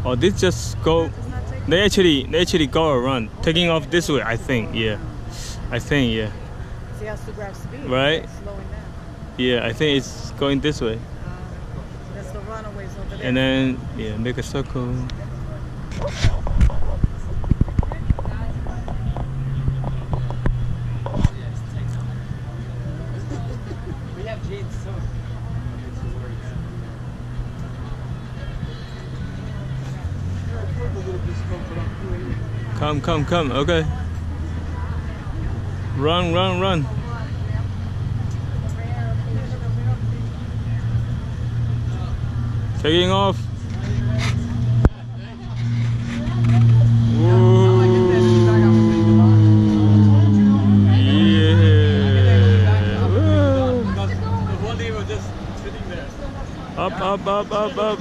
Oh, this just go. They actually go around, taking off this way. I think, yeah. I think, yeah. He has to grab speed. Right? Slowing down. Yeah, I think it's going this way. That's the runaways over there. And then, yeah, make a circle. We have jeans too. Come. Okay. Run. Taking off. Whoa. Yeah. Whoa. The one day was just sitting there. Up.